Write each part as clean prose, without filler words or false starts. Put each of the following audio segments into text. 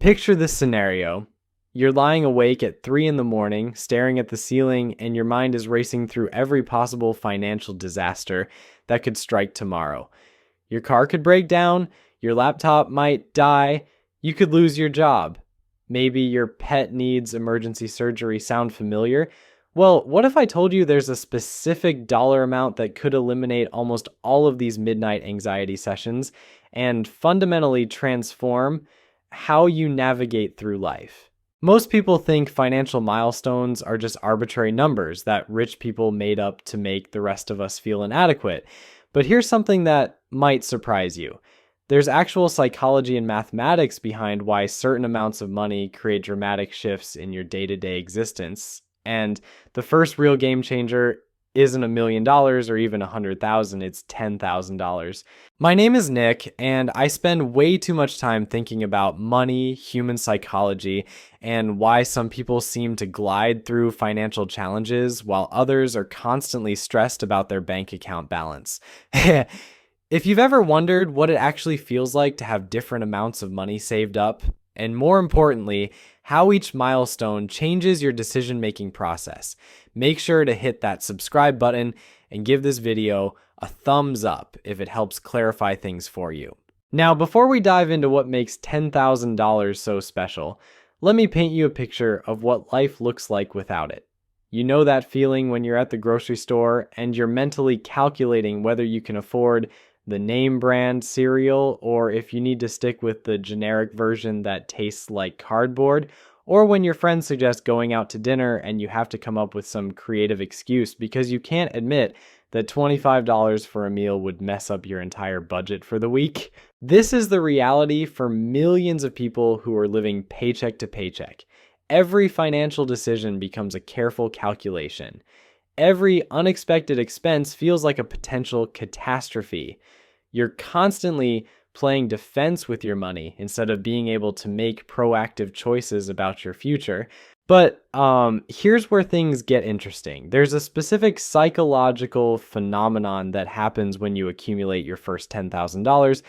Picture this scenario. You're lying awake at 3 in the morning, staring at the ceiling, and your mind is racing through every possible financial disaster that could strike tomorrow. Your car could break down, your laptop might die, you could lose your job. Maybe your pet needs emergency surgery. Sound familiar? Well, what if I told you there's a specific dollar amount that could eliminate almost all of these midnight anxiety sessions and fundamentally transform how you navigate through life? Most people think financial milestones are just arbitrary numbers that rich people made up to make the rest of us feel inadequate. But here's something that might surprise you. There's actual psychology and mathematics behind why certain amounts of money create dramatic shifts in your day-to-day existence. And the first real game changer isn't $1 million or even 100,000, it's $10,000. My name is Nick, and I spend way too much time thinking about money, human psychology, and why some people seem to glide through financial challenges while others are constantly stressed about their bank account balance. If you've ever wondered what it actually feels like to have different amounts of money saved up, and more importantly, how each milestone changes your decision-making process, make sure to hit that subscribe button and give this video a thumbs up if it helps clarify things for you. Now, before we dive into what makes $10,000 so special, let me paint you a picture of what life looks like without it. You know that feeling when you're at the grocery store and you're mentally calculating whether you can afford the name brand cereal, or if you need to stick with the generic version that tastes like cardboard, or when your friends suggest going out to dinner and you have to come up with some creative excuse because you can't admit that $25 for a meal would mess up your entire budget for the week. This is the reality for millions of people who are living paycheck to paycheck. Every financial decision becomes a careful calculation. Every unexpected expense feels like a potential catastrophe. You're constantly playing defense with your money instead of being able to make proactive choices about your future. But here's where things get interesting. There's a specific psychological phenomenon that happens when you accumulate your first $10,000.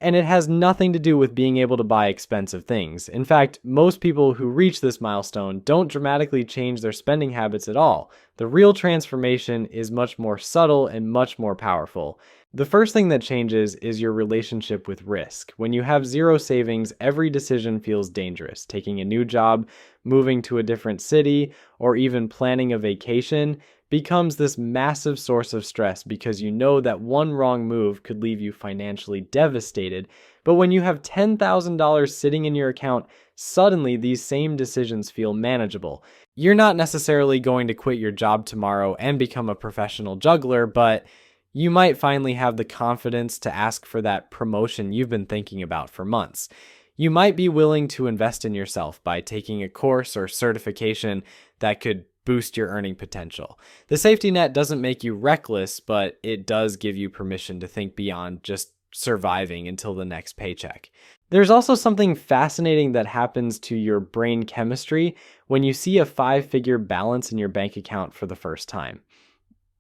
And it has nothing to do with being able to buy expensive things. In fact, most people who reach this milestone don't dramatically change their spending habits at all. The real transformation is much more subtle and much more powerful. The first thing that changes is your relationship with risk. When you have zero savings, every decision feels dangerous. Taking a new job, moving to a different city, or even planning a vacation becomes this massive source of stress because you know that one wrong move could leave you financially devastated. But when you have $10,000 sitting in your account, suddenly these same decisions feel manageable. You're not necessarily going to quit your job tomorrow and become a professional juggler, but you might finally have the confidence to ask for that promotion you've been thinking about for months. You might be willing to invest in yourself by taking a course or certification that could boost your earning potential. The safety net doesn't make you reckless, but it does give you permission to think beyond just surviving until the next paycheck. There's also something fascinating that happens to your brain chemistry when you see a 5-figure balance in your bank account for the first time.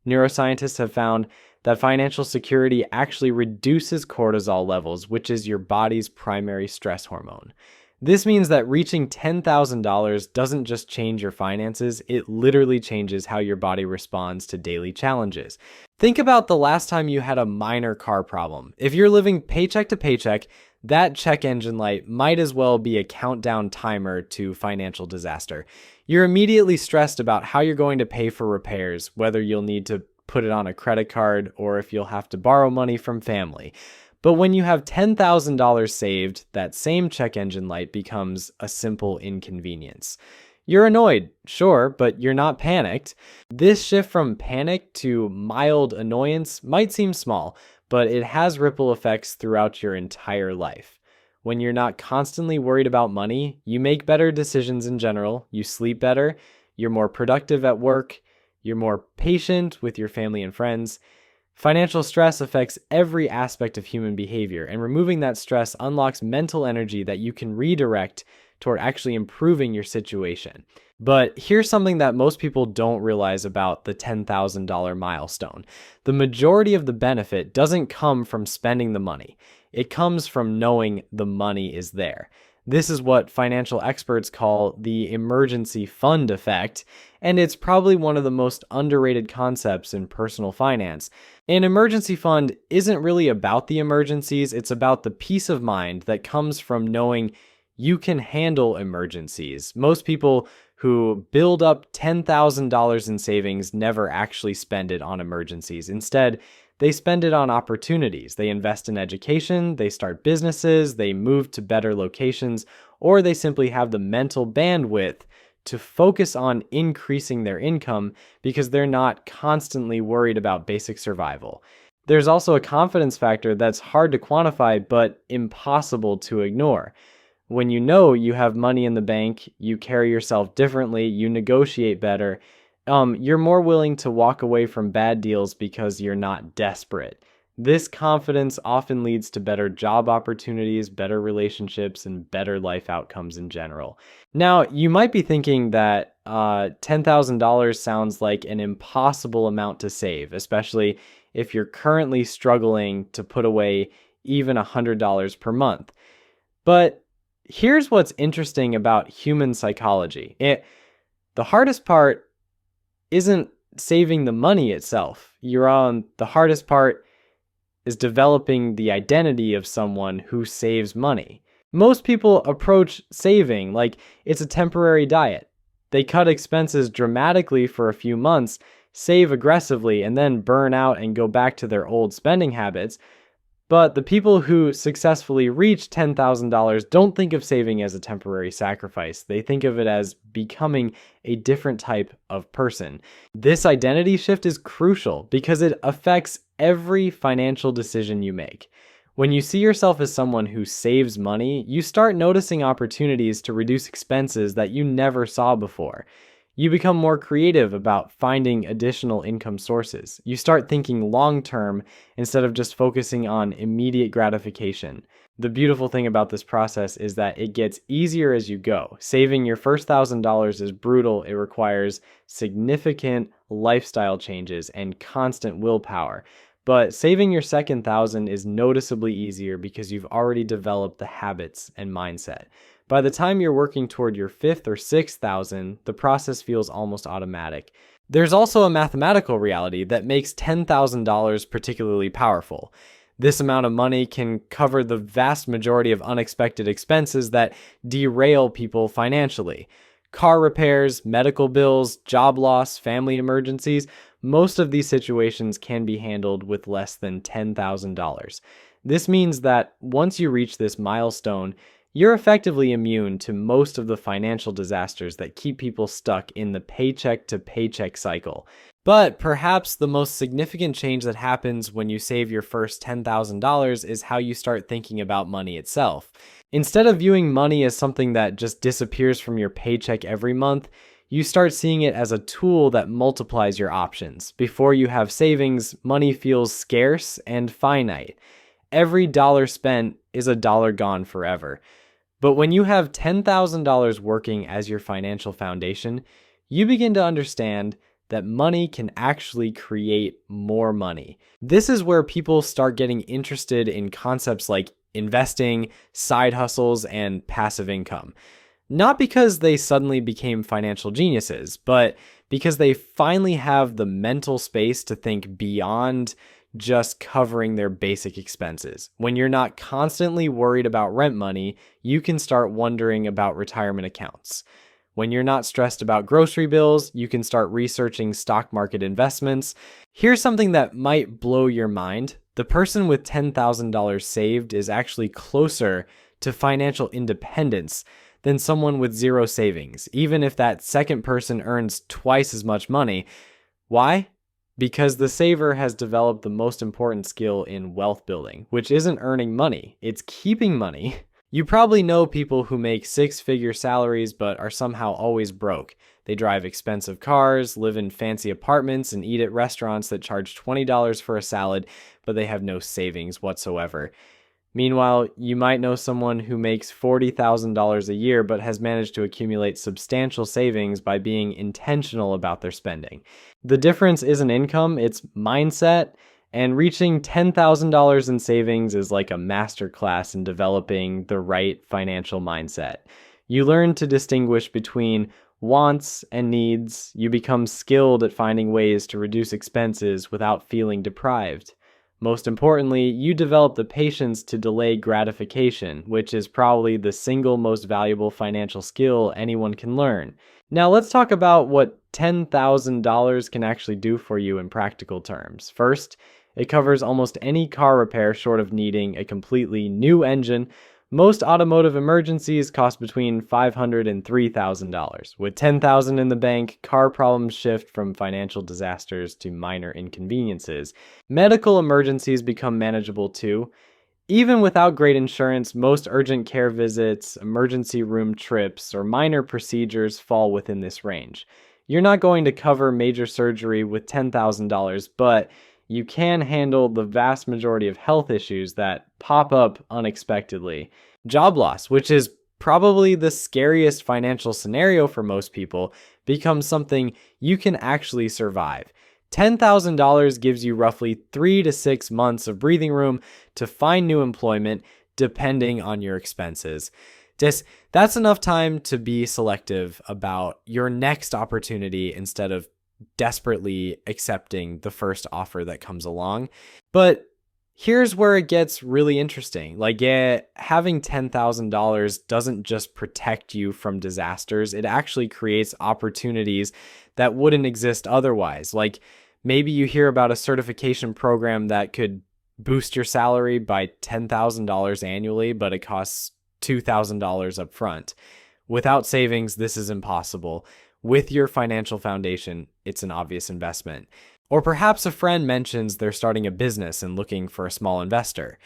Neuroscientists have found that financial security actually reduces cortisol levels, which is your body's primary stress hormone. This means that reaching $10,000 doesn't just change your finances, it literally changes how your body responds to daily challenges. Think about the last time you had a minor car problem. If you're living paycheck to paycheck, that check engine light might as well be a countdown timer to financial disaster. You're immediately stressed about how you're going to pay for repairs, whether you'll need to put it on a credit card or if you'll have to borrow money from family. But when you have $10,000 saved, that same check engine light becomes a simple inconvenience. You're annoyed, sure, but you're not panicked. This shift from panic to mild annoyance might seem small, but it has ripple effects throughout your entire life. When you're not constantly worried about money, you make better decisions in general, you sleep better, you're more productive at work, you're more patient with your family and friends. Financial stress affects every aspect of human behavior, and removing that stress unlocks mental energy that you can redirect toward actually improving your situation. But here's something that most people don't realize about the $10,000 milestone. The majority of the benefit doesn't come from spending the money. It comes from knowing the money is there. This is what financial experts call the emergency fund effect, and it's probably one of the most underrated concepts in personal finance. An emergency fund isn't really about the emergencies, it's about the peace of mind that comes from knowing you can handle emergencies. Most people who build up $10,000 in savings never actually spend it on emergencies. Instead, they spend it on opportunities. They invest in education, they start businesses, they move to better locations, or they simply have the mental bandwidth to focus on increasing their income because they're not constantly worried about basic survival. There's also a confidence factor that's hard to quantify but impossible to ignore. When you know you have money in the bank, you carry yourself differently, you negotiate better, you're more willing to walk away from bad deals because you're not desperate. This confidence often leads to better job opportunities, better relationships, and better life outcomes in general. Now, you might be thinking that $10,000 sounds like an impossible amount to save, especially if you're currently struggling to put away even $100 per month. But here's what's interesting about human psychology. The hardest part isn't saving the money itself. The hardest part is developing the identity of someone who saves money. Most people approach saving like it's a temporary diet. They cut expenses dramatically for a few months, save aggressively, and then burn out and go back to their old spending habits. But the people who successfully reach $10,000 don't think of saving as a temporary sacrifice. They think of it as becoming a different type of person. This identity shift is crucial because it affects every financial decision you make. When you see yourself as someone who saves money, you start noticing opportunities to reduce expenses that you never saw before. You become more creative about finding additional income sources. You start thinking long-term instead of just focusing on immediate gratification. The beautiful thing about this process is that it gets easier as you go. Saving your first $1,000 is brutal. It requires significant lifestyle changes and constant willpower. But saving your second $1,000 is noticeably easier because you've already developed the habits and mindset. By the time you're working toward your fifth or $6,000, the process feels almost automatic. There's also a mathematical reality that makes $10,000 particularly powerful. This amount of money can cover the vast majority of unexpected expenses that derail people financially. Car repairs, medical bills, job loss, family emergencies, most of these situations can be handled with less than $10,000. This means that once you reach this milestone, you're effectively immune to most of the financial disasters that keep people stuck in the paycheck to paycheck cycle. But perhaps the most significant change that happens when you save your first $10,000 is how you start thinking about money itself. Instead of viewing money as something that just disappears from your paycheck every month, you start seeing it as a tool that multiplies your options. Before you have savings, money feels scarce and finite. Every dollar spent is a dollar gone forever. But when you have $10,000 working as your financial foundation, you begin to understand that money can actually create more money. This is where people start getting interested in concepts like investing, side hustles, and passive income. Not because they suddenly became financial geniuses, but because they finally have the mental space to think beyond just covering their basic expenses. When you're not constantly worried about rent money, you can start wondering about retirement accounts. When you're not stressed about grocery bills, you can start researching stock market investments. Here's something that might blow your mind. The person with $10,000 saved is actually closer to financial independence than someone with zero savings, even if that second person earns twice as much money. Why? Because the saver has developed the most important skill in wealth building, which isn't earning money, it's keeping money. You probably know people who make six-figure salaries but are somehow always broke. They drive expensive cars, live in fancy apartments, and eat at restaurants that charge $20 for a salad, but they have no savings whatsoever. Meanwhile, you might know someone who makes $40,000 a year but has managed to accumulate substantial savings by being intentional about their spending. The difference isn't income, it's mindset, And reaching $10,000 in savings is like a masterclass in developing the right financial mindset. You learn to distinguish between wants and needs. You become skilled at finding ways to reduce expenses without feeling deprived. Most importantly, you develop the patience to delay gratification, which is probably the single most valuable financial skill anyone can learn. Now let's talk about what $10,000 can actually do for you in practical terms. First, it covers almost any car repair short of needing a completely new engine. Most automotive emergencies cost between $500 and $3,000. With $10,000 in the bank, car problems shift from financial disasters to minor inconveniences. Medical emergencies become manageable too. Even without great insurance, most urgent care visits, emergency room trips, or minor procedures fall within this range. You're not going to cover major surgery with $10,000, but you can handle the vast majority of health issues that pop up unexpectedly. Job loss, which is probably the scariest financial scenario for most people, becomes something you can actually survive. $10,000 gives you roughly 3 to 6 months of breathing room to find new employment, depending on your expenses. That's enough time to be selective about your next opportunity instead of desperately accepting the first offer that comes along. But here's where it gets really interesting. Having $10,000 doesn't just protect you from disasters. It actually creates opportunities that wouldn't exist otherwise. Like maybe you hear about a certification program that could boost your salary by $10,000 annually, but it costs $2,000 up front. Without savings, this is impossible. With your financial foundation, it's an obvious investment. Or perhaps a friend mentions they're starting a business and looking for a small investor.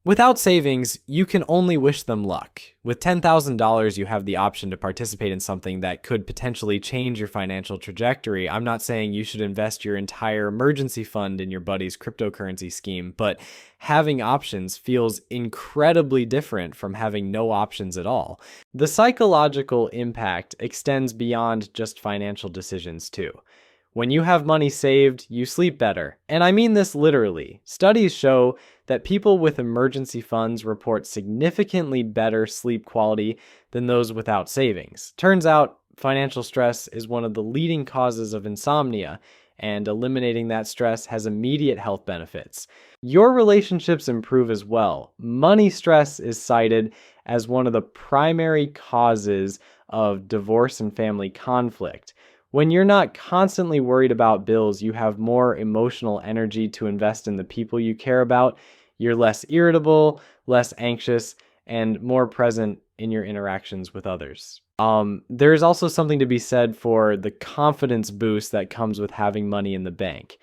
Without savings, you can only wish them luck. With $10,000, you have the option to participate in something that could potentially change your financial trajectory. I'm not saying you should invest your entire emergency fund in your buddy's cryptocurrency scheme, but having options feels incredibly different from having no options at all. The psychological impact extends beyond just financial decisions too. When you have money saved, you sleep better. And I mean this literally. Studies show that people with emergency funds report significantly better sleep quality than those without savings. Turns out, financial stress is one of the leading causes of insomnia, and eliminating that stress has immediate health benefits. Your relationships improve as well. Money stress is cited as one of the primary causes of divorce and family conflict. When you're not constantly worried about bills, you have more emotional energy to invest in the people you care about. You're less irritable, less anxious, and more present in your interactions with others. There's also something to be said for the confidence boost that comes with having money in the bank.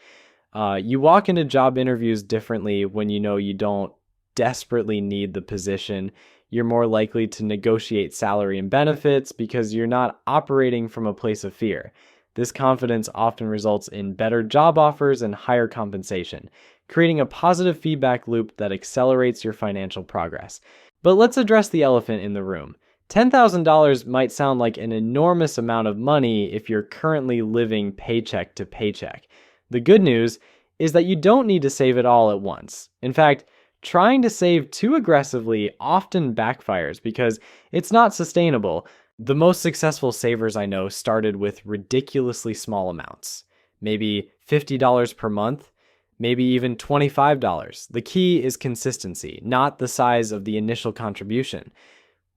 You walk into job interviews differently when you know you don't desperately need the position. You're more likely to negotiate salary and benefits because you're not operating from a place of fear. This confidence often results in better job offers and higher compensation, creating a positive feedback loop that accelerates your financial progress. But let's address the elephant in the room. $10,000 might sound like an enormous amount of money if you're currently living paycheck to paycheck. The good news is that you don't need to save it all at once. In fact, trying to save too aggressively often backfires because it's not sustainable. The most successful savers I know started with ridiculously small amounts, maybe $50 per month, maybe even $25. The key is consistency, not the size of the initial contribution.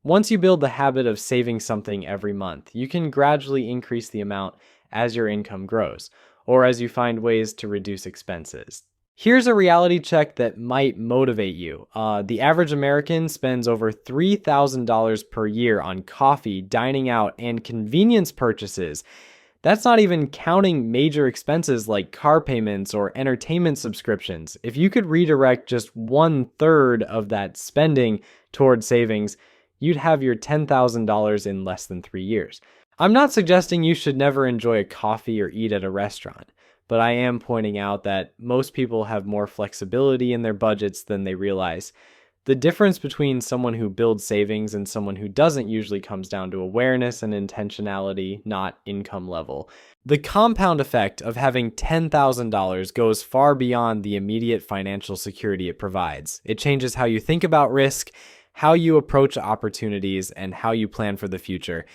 Once you build the habit of saving something every month, you can gradually increase the amount as your income grows, or as you find ways to reduce expenses. Here's a reality check that might motivate you. The average American spends over $3,000 per year on coffee, dining out, and convenience purchases. That's not even counting major expenses like car payments or entertainment subscriptions. If you could redirect just 1/3 of that spending toward savings, you'd have your $10,000 in less than 3 years. I'm not suggesting you should never enjoy a coffee or eat at a restaurant, but I am pointing out that most people have more flexibility in their budgets than they realize. The difference between someone who builds savings and someone who doesn't usually comes down to awareness and intentionality, not income level. The compound effect of having $10,000 goes far beyond the immediate financial security it provides. It changes how you think about risk, how you approach opportunities, and how you plan for the future.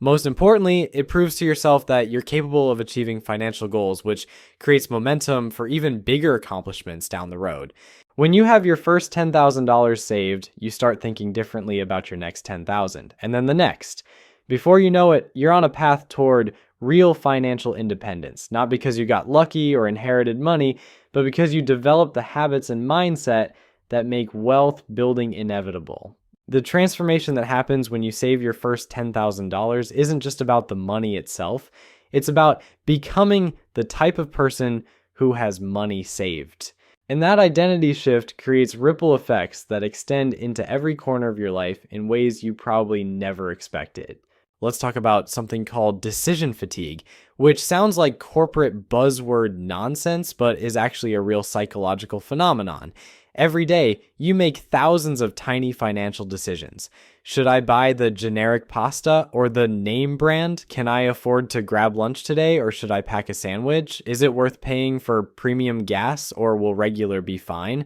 Most importantly, it proves to yourself that you're capable of achieving financial goals, which creates momentum for even bigger accomplishments down the road. When you have your first $10,000 saved, you start thinking differently about your next $10,000, and then the next. Before you know it, you're on a path toward real financial independence, not because you got lucky or inherited money, but because you developed the habits and mindset that make wealth building inevitable. The transformation that happens when you save your first $10,000 isn't just about the money itself. It's about becoming the type of person who has money saved. And that identity shift creates ripple effects that extend into every corner of your life in ways you probably never expected. Let's talk about something called decision fatigue, which sounds like corporate buzzword nonsense, but is actually a real psychological phenomenon. Every day, you make thousands of tiny financial decisions. Should I buy the generic pasta or the name brand? Can I afford to grab lunch today, or should I pack a sandwich? Is it worth paying for premium gas, or will regular be fine?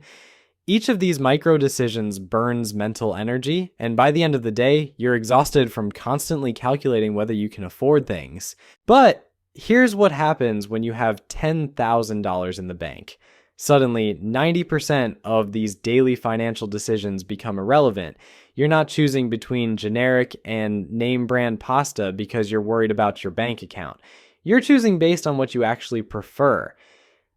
Each of these micro decisions burns mental energy, and by the end of the day, you're exhausted from constantly calculating whether you can afford things. But here's what happens when you have $10,000 in the bank. Suddenly, 90% of these daily financial decisions become irrelevant. You're not choosing between generic and name brand pasta because you're worried about your bank account. You're choosing based on what you actually prefer.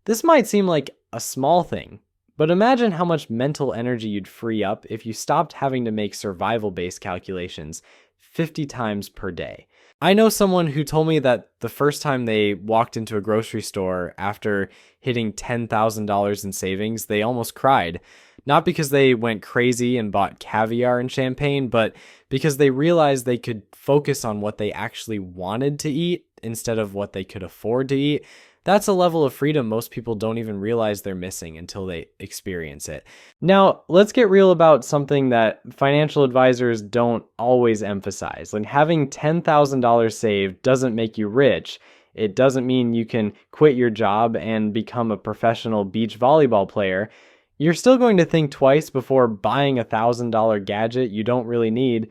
This might seem like a small thing, but imagine how much mental energy you'd free up if you stopped having to make survival-based calculations 50 times per day. I know someone who told me that the first time they walked into a grocery store after hitting $10,000 in savings, they almost cried. Not because they went crazy and bought caviar and champagne, but because they realized they could focus on what they actually wanted to eat instead of what they could afford to eat. That's a level of freedom most people don't even realize they're missing until they experience it. Now, let's get real about something that financial advisors don't always emphasize. Like, having $10,000 saved doesn't make you rich. It doesn't mean you can quit your job and become a professional beach volleyball player. You're still going to think twice before buying a $1,000 gadget you don't really need.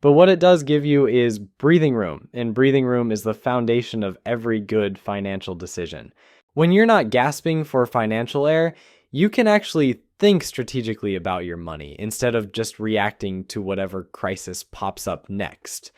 But what it does give you is breathing room, and breathing room is the foundation of every good financial decision. When you're not gasping for financial air, you can actually think strategically about your money instead of just reacting to whatever crisis pops up next.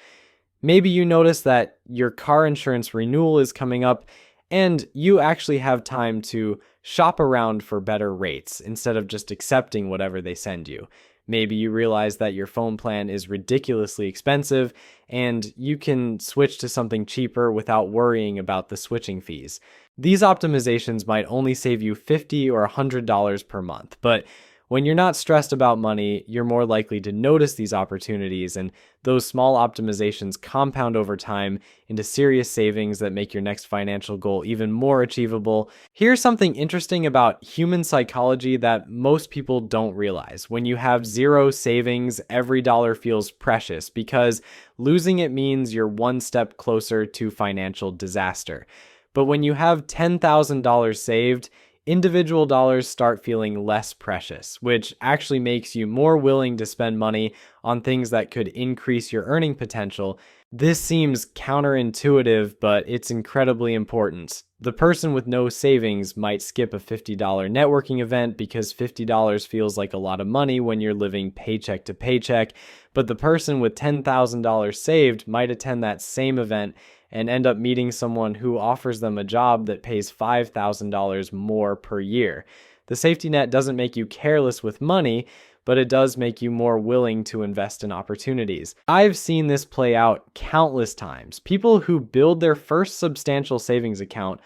Maybe you notice that your car insurance renewal is coming up, and you actually have time to shop around for better rates instead of just accepting whatever they send you. Maybe you realize that your phone plan is ridiculously expensive and you can switch to something cheaper without worrying about the switching fees. These optimizations might only save you $50 or $100 per month, but when you're not stressed about money, you're more likely to notice these opportunities, and those small optimizations compound over time into serious savings that make your next financial goal even more achievable. Here's something interesting about human psychology that most people don't realize. When you have zero savings, every dollar feels precious because losing it means you're one step closer to financial disaster. But when you have $10,000 saved, individual dollars start feeling less precious, which actually makes you more willing to spend money on things that could increase your earning potential. This seems counterintuitive, but it's incredibly important. The person with no savings might skip a $50 networking event because $50 feels like a lot of money when you're living paycheck to paycheck, but the person with $10,000 saved might attend that same event and end up meeting someone who offers them a job that pays $5,000 more per year. The safety net doesn't make you careless with money, but it does make you more willing to invest in opportunities. I've seen this play out countless times. People who build their first substantial savings account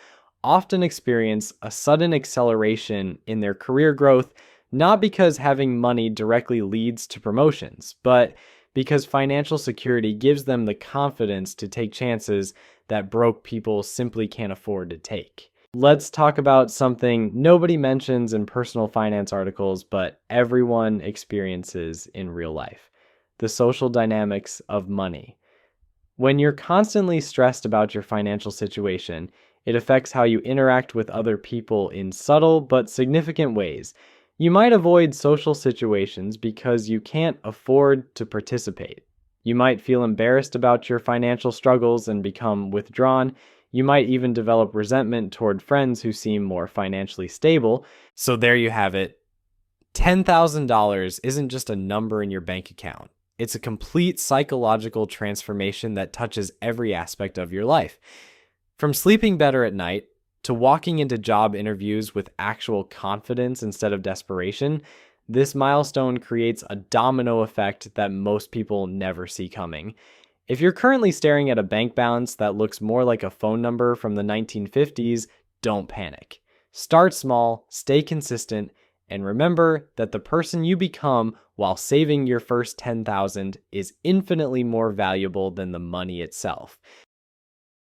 often experience a sudden acceleration in their career growth, not because having money directly leads to promotions, but because financial security gives them the confidence to take chances that broke people simply can't afford to take. Let's talk about something nobody mentions in personal finance articles, but everyone experiences in real life: the social dynamics of money. When you're constantly stressed about your financial situation, it affects how you interact with other people in subtle but significant ways. You might avoid social situations because you can't afford to participate. You might feel embarrassed about your financial struggles and become withdrawn. You might even develop resentment toward friends who seem more financially stable. So, there you have it. $10,000 isn't just a number in your bank account. It's a complete psychological transformation that touches every aspect of your life. From sleeping better at night to walking into job interviews with actual confidence instead of desperation, this milestone creates a domino effect that most people never see coming. If you're currently staring at a bank balance that looks more like a phone number from the 1950s, don't panic. Start small, stay consistent, and remember that the person you become while saving your first 10,000 is infinitely more valuable than the money itself.